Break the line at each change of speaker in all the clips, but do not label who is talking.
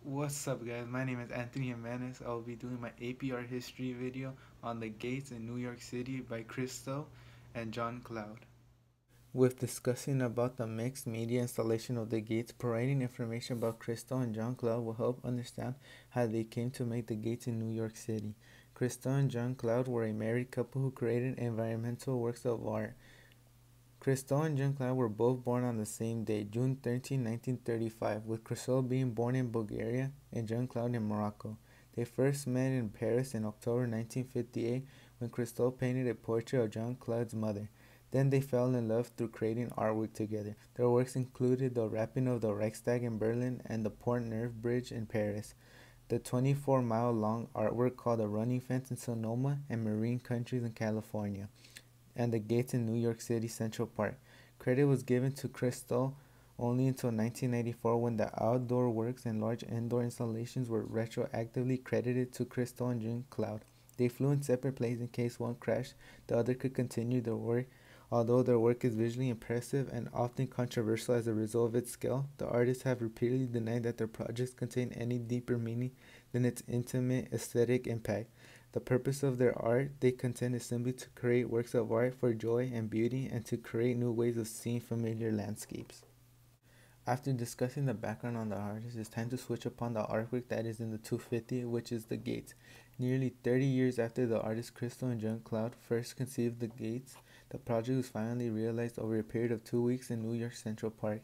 What's up, guys? My name is Anthony Jimenez. I will be doing my APR history video on the gates in New York City by Christo and Jeanne-Claude. With discussing about the mixed media installation of the gates, providing information about Christo and Jeanne-Claude will help understand how they came to make the gates in New York City. Christo and Jeanne-Claude were a married couple who created environmental works of art. Christo and Jeanne-Claude were both born on the same day, June 13, 1935, with Christo being born in Bulgaria and Jeanne-Claude in Morocco. They first met in Paris in October 1958 when Christo painted a portrait of Jeanne-Claude's mother. Then they fell in love through creating artwork together. Their works included the wrapping of the Reichstag in Berlin and the Pont Neuf Bridge in Paris, the 24-mile-long artwork called the Running Fence in Sonoma and Marine Countries in California, and the gates in New York City Central Park. Credit was given to Christo only until 1994 when the outdoor works and large indoor installations were retroactively credited to Christo and Jeanne-Claude. They flew in separate planes in case one crashed, the other could continue their work. Although their work is visually impressive and often controversial as a result of its scale, the artists have repeatedly denied that their projects contain any deeper meaning than its intimate aesthetic impact. The purpose of their art, they contend, is simply to create works of art for joy and beauty and to create new ways of seeing familiar landscapes. After discussing the background on the artist, it's time to switch upon the artwork that is in the 250, which is the gates. Nearly 30 years after the artist Christo and Jeanne-Claude first conceived the gates, the project was finally realized over a period of 2 weeks in New York Central Park.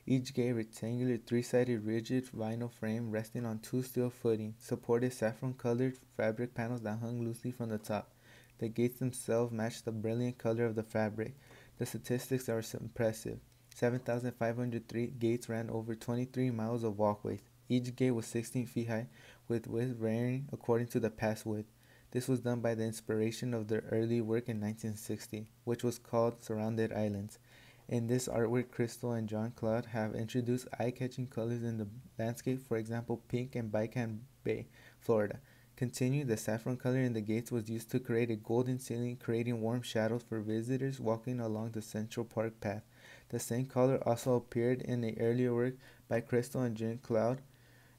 Each gate, rectangular, three-sided rigid vinyl frame resting on two steel footings, supported saffron-colored fabric panels that hung loosely from the top. The gates themselves matched the brilliant color of the fabric. The statistics are impressive. 7,503 gates ran over 23 miles of walkways. Each gate was 16 feet high, with width varying according to the pass width. This was done by the inspiration of their early work in 1960, which was called Surrounded Islands. In this artwork, Christo and Jeanne-Claude have introduced eye-catching colors in the landscape, for example, pink in Baikan Bay, Florida. Continue, the saffron color in the gates was used to create a golden ceiling, creating warm shadows for visitors walking along the Central Park path. The same color also appeared in an earlier work by Christo and Jeanne-Claude,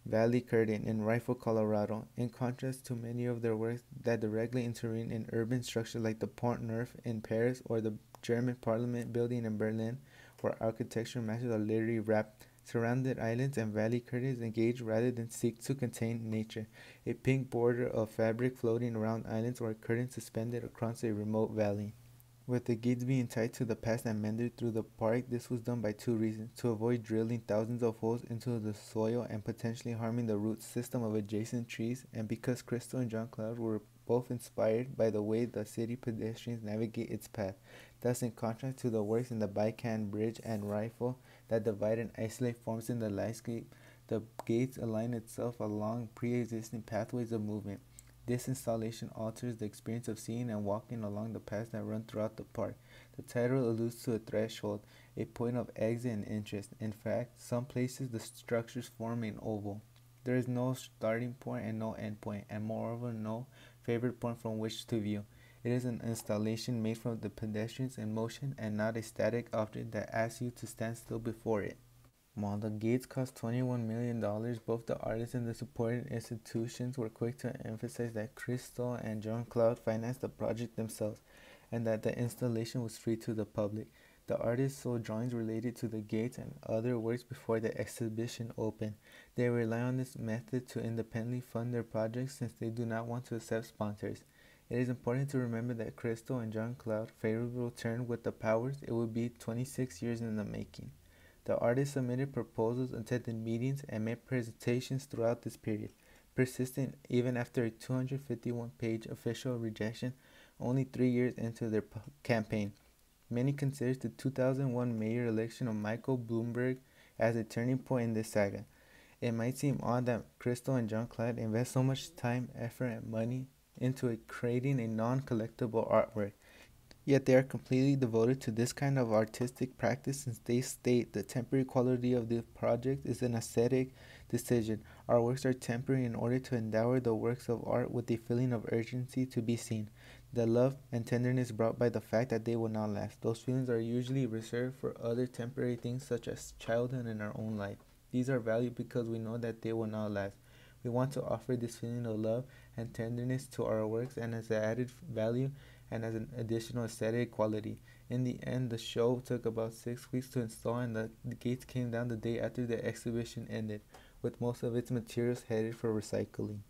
Valley Curtain in Rifle, Colorado. In contrast to many of their works that directly intervene in urban structures like the Pont Neuf in Paris or the German Parliament building in Berlin, where architecture matches a literary rap, Surrounded Islands and Valley Curtains engage rather than seek to contain nature. A pink border of fabric floating around islands or a curtain suspended across a remote valley. With the gates being tied to the paths that meandered through the park, this was done by two reasons: to avoid drilling thousands of holes into the soil and potentially harming the root system of adjacent trees, and because Christo and Jeanne-Claude were both inspired by the way the city pedestrians navigate its path. Thus, in contrast to the works in the Baikan Bridge and Rifle that divide and isolate forms in the landscape, the gates align itself along pre-existing pathways of movement. This installation alters the experience of seeing and walking along the paths that run throughout the park. The title alludes to a threshold, a point of exit and interest. In fact, some places the structures form an oval. There is no starting point and no end point, and moreover no favorite point from which to view. It is an installation made from the pedestrians in motion and not a static object that asks you to stand still before it. While the gates cost $21 million, both the artists and the supporting institutions were quick to emphasize that Christo and Jeanne-Claude financed the project themselves and that the installation was free to the public. The artists sold drawings related to the gates and other works before the exhibition opened. They rely on this method to independently fund their projects since they do not want to accept sponsors. It is important to remember that Christo and Jeanne-Claude favorably returned with the powers. It would be 26 years in the making. The artists submitted proposals, attended meetings, and made presentations throughout this period, persisting even after a 251-page official rejection only 3 years into their campaign. Many consider the 2001 mayor election of Michael Bloomberg as a turning point in this saga. It might seem odd that Christo and Jeanne-Claude invest so much time, effort, and money into creating a non-collectible artwork. Yet they are completely devoted to this kind of artistic practice since they state the temporary quality of the project is an aesthetic decision. Our works are temporary in order to endow the works of art with a feeling of urgency to be seen. The love and tenderness brought by the fact that they will not last. Those feelings are usually reserved for other temporary things such as childhood and our own life. These are valued because we know that they will not last. We want to offer this feeling of love and tenderness to our works and as an added value and as an additional aesthetic quality. In the end, the show took about 6 weeks to install and the gates came down the day after the exhibition ended, with most of its materials headed for recycling.